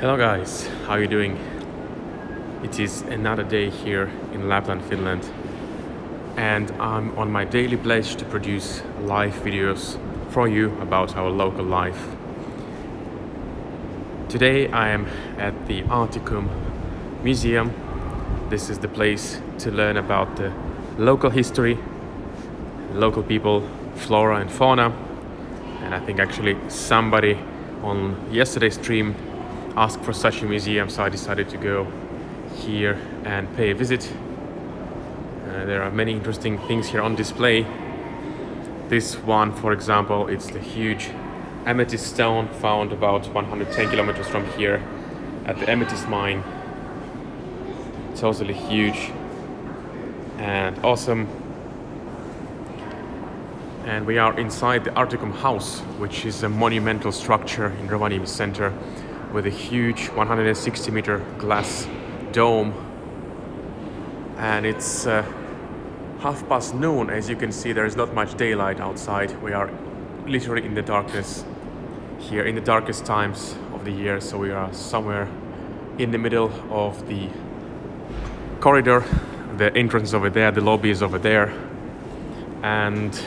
Hello guys, how are you doing? It is another day here in Lapland, Finland, and I'm on my daily pledge to produce live videos for you about our local life. Today I am at the Arktikum Museum. This is the place to learn about the local history, local people, flora and fauna, and I think actually somebody on yesterday's stream asked for such a museum, so I decided to go here and pay a visit. There are many interesting things here on display. This one, for example, it's the huge amethyst stone found about 110 kilometers from here at the amethyst mine. Totally huge and awesome. And we are inside the Arktikum house, which is a monumental structure in Rovaniemi center with a huge 160-meter glass dome. And it's noon. As you can see, there is not much daylight outside. We are literally in the darkness here, in the darkest times of the year. So we are somewhere in the middle of the corridor. The entrance over there, the lobby is over there, and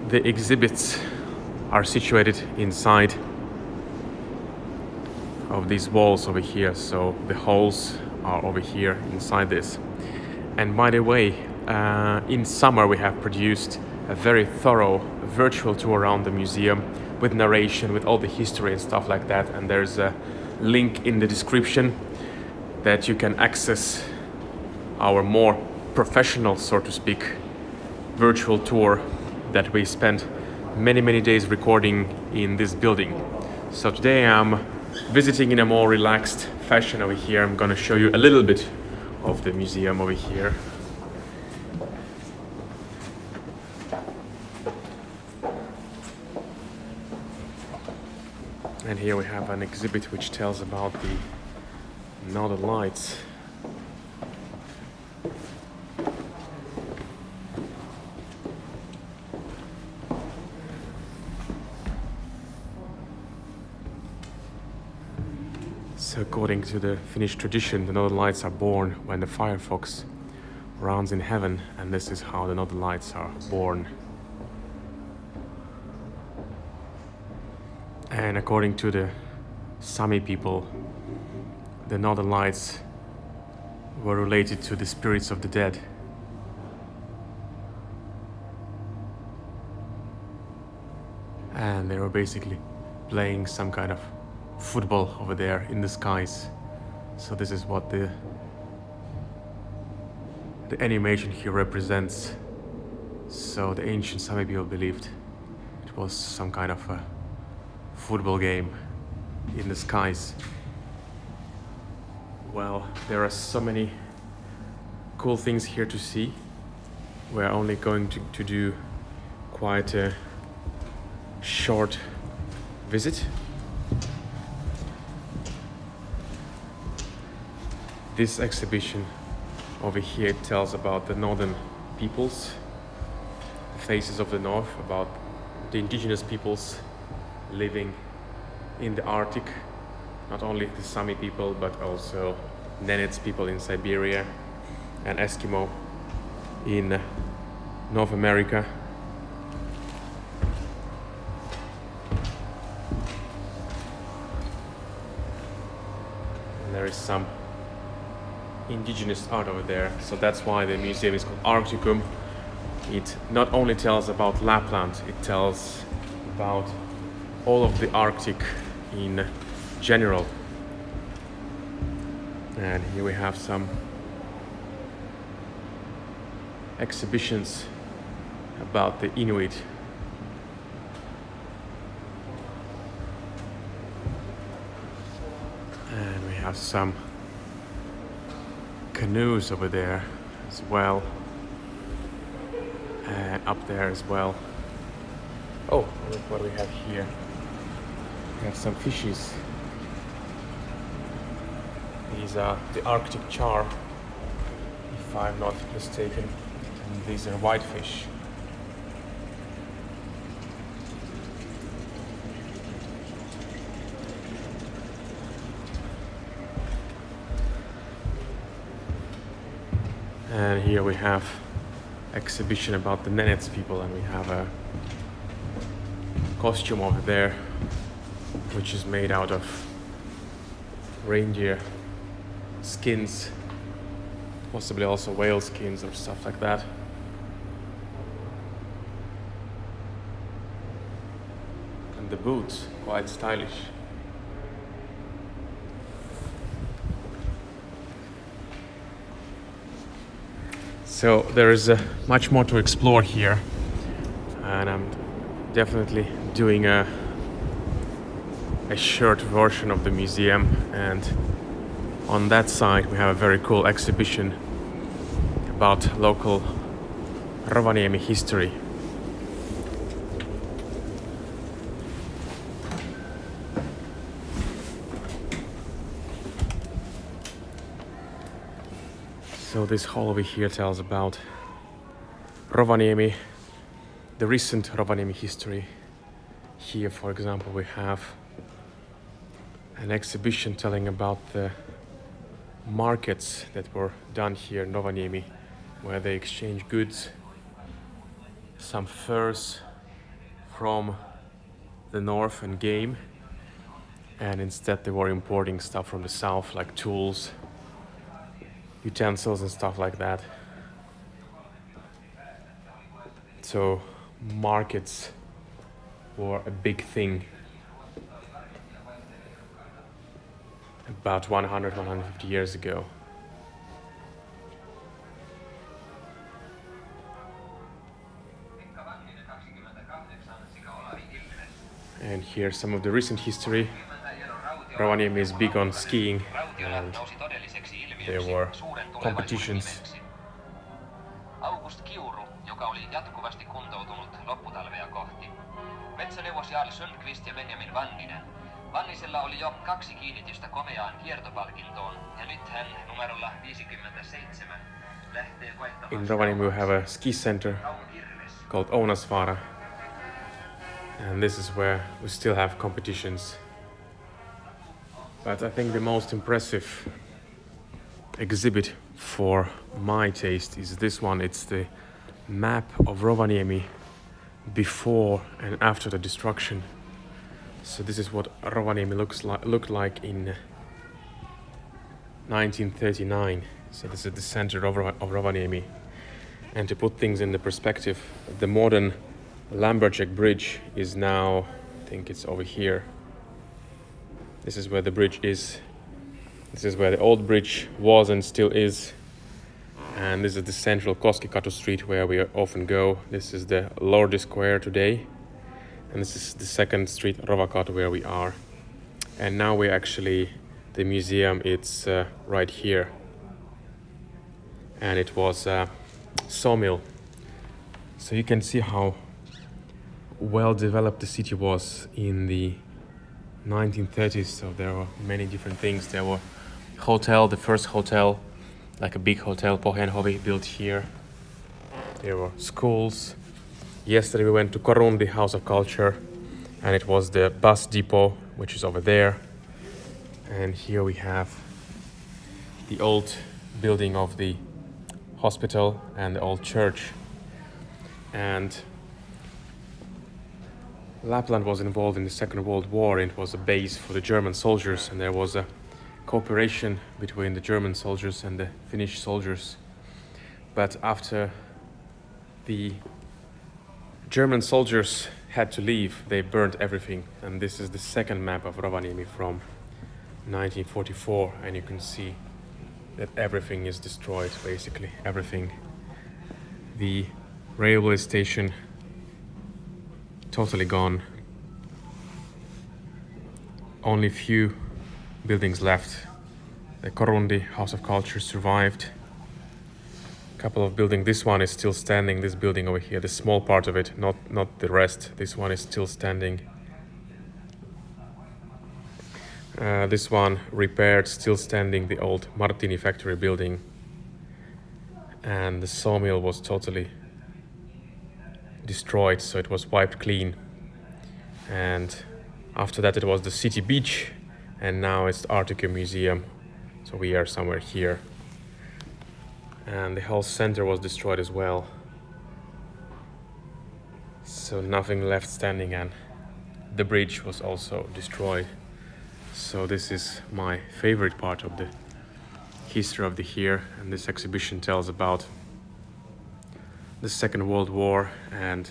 the exhibits are situated inside of these walls over here, so the halls are over here inside this. And by the way, in summer we have produced a very thorough virtual tour around the museum with narration, with all the history and stuff like that, and there's a link in the description that you can access our more professional, so to speak, virtual tour that we spent many days recording in this building. So today I'm visiting in a more relaxed fashion over here. I'm gonna show you a little bit of the museum over here. And here we have an exhibit which tells about the Northern Lights. So according to the Finnish tradition, the Northern Lights are born when the firefox rounds in heaven, and this is how the Northern Lights are born. And according to the Sami people, the Northern Lights were related to the spirits of the dead. And they were basically playing some kind of football over there in the skies. So this is what the animation here represents. So the ancient Sami people believed it was some kind of a football game in the skies. Well, there are so many cool things here to see. We're only going to do quite a short visit. This exhibition over here tells about the northern peoples, the faces of the north, about the indigenous peoples living in the Arctic, not only the Sami people but also Nenets people in Siberia and Eskimo in North America. And there is some indigenous art over there, so that's why the museum is called Arktikum. It not only tells about Lapland, it tells about all of the Arctic in general. And here we have some exhibitions about the Inuit. And we have some canoes over there as well, and up there as well. Oh, look what we have here. We have some fishes. These are the Arctic char, if I'm not mistaken. And these are whitefish. And here we have exhibition about the Nenets people, and we have a costume over there which is made out of reindeer skins, possibly also whale skins or stuff like that. And the boots, quite stylish. So there is much more to explore here, and I'm definitely doing a short version of the museum, and on that side we have a very cool exhibition about local Rovaniemi history. So this hall over here tells about Rovaniemi, the recent Rovaniemi history. Here, for example, we have an exhibition telling about the markets that were done here in Rovaniemi, where they exchange goods, some furs from the north and game, and instead they were importing stuff from the south, like tools, utensils and stuff like that. So markets were a big thing about 150 years ago. And here's some of the recent history. Rovaniemi is big on skiing, and there were competitions. Joka oli jatkuvasti kuntoutunut lopputalvea kohti. Metsäneuvos Jarl Sundqvist ja Benjamin Vanninen. Vannisella oli jo 2 kiinnitystä komeaan kiertopalkintoon, ja nyt hän numerolla 57 lähtee koettamaan. In Rovaniemi we have a ski center called Ounasvaara, and this is where we still have competitions. But I think the most impressive exhibit for my taste is this one. It's the map of Rovaniemi before and after the destruction. So this is what Rovaniemi looked like in 1939. So this is the center of Rovaniemi. And to put things in the perspective, the modern Lumberjack Bridge is now, I think it's over here. This is where the bridge is. This is where the old bridge was and still is. And this is the central Koskikatu street where we often go. This is the Lordi Square today. And this is the second street, Rovakatu, where we are. And now we're actually, the museum, it's right here. And it was a sawmill. So you can see how well developed the city was in the 1930s. So there were many different things. There were hotel, the first hotel, like a big hotel, Pohjanhovi, built here. There were schools. Yesterday we went to Korundi House of Culture, and it was the bus depot, which is over there. And here we have the old building of the hospital and the old church. And Lapland was involved in the Second World War, and it was a base for the German soldiers, and there was a cooperation between the German soldiers and the Finnish soldiers. But after the German soldiers had to leave, they burned everything. And this is the second map of Rovaniemi from 1944, and you can see that everything is destroyed, basically everything. The railway station totally gone. Only few buildings left. The Korundi House of Culture survived. A couple of buildings. This one is still standing. This building over here, the small part of it, not the rest. This one is still standing. This one repaired, still standing, the old Martini factory building. And the sawmill was totally destroyed, so it was wiped clean. And after that it was the city beach, and now it's the Arktikum museum. So we are somewhere here. and the whole center was destroyed as well. So nothing left standing, and the bridge was also destroyed. So this is my favorite part of the history of the here, and this exhibition tells about the Second World War and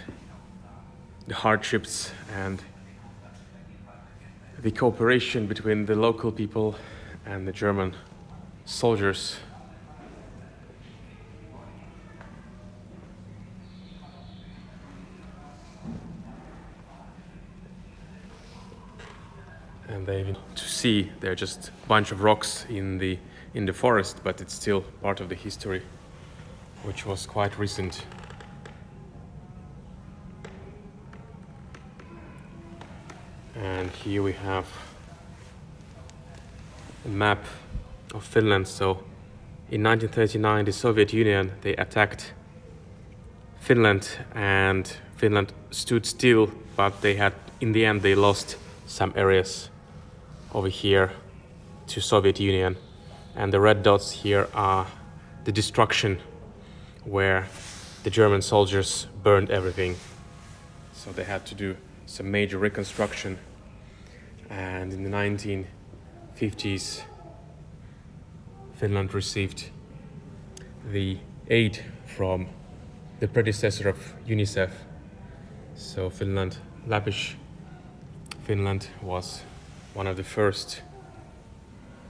the hardships and the cooperation between the local people and the German soldiers. And to see, they're just a bunch of rocks in the forest, but it's still part of the history, which was quite recent. And here we have a map of Finland. So in 1939, the Soviet Union, they attacked Finland, and Finland stood still, but in the end they lost some areas over here to Soviet Union. And the red dots here are the destruction, where the German soldiers burned everything. So they had to do some major reconstruction. And in the 1950s, Finland received the aid from the predecessor of UNICEF. So Lappish, Finland was one of the first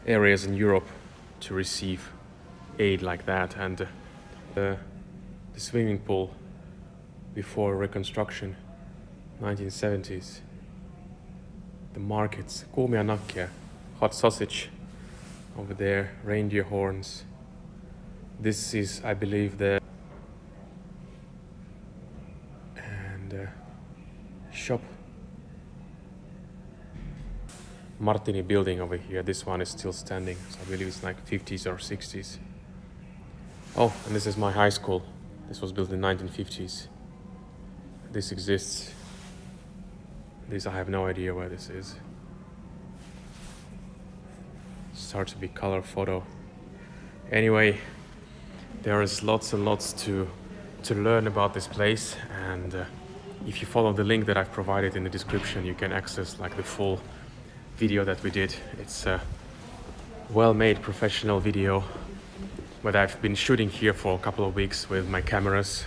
areas in Europe to receive aid like that. And the swimming pool before reconstruction, 1970s. The markets, kuumia nakkia, hot sausage over there, reindeer horns. This is, I believe, the shop. Martini building over here. This one is still standing, so I believe it's like 50s or 60s. Oh, and this is my high school. This was built in 1950s. This exists. This, I have no idea where this is. Starts to be color photo. Anyway, there is lots and lots to learn about this place, and if you follow the link that I've provided in the description, you can access like the full video that we did. It's a well-made professional video, but I've been shooting here for a couple of weeks with my cameras.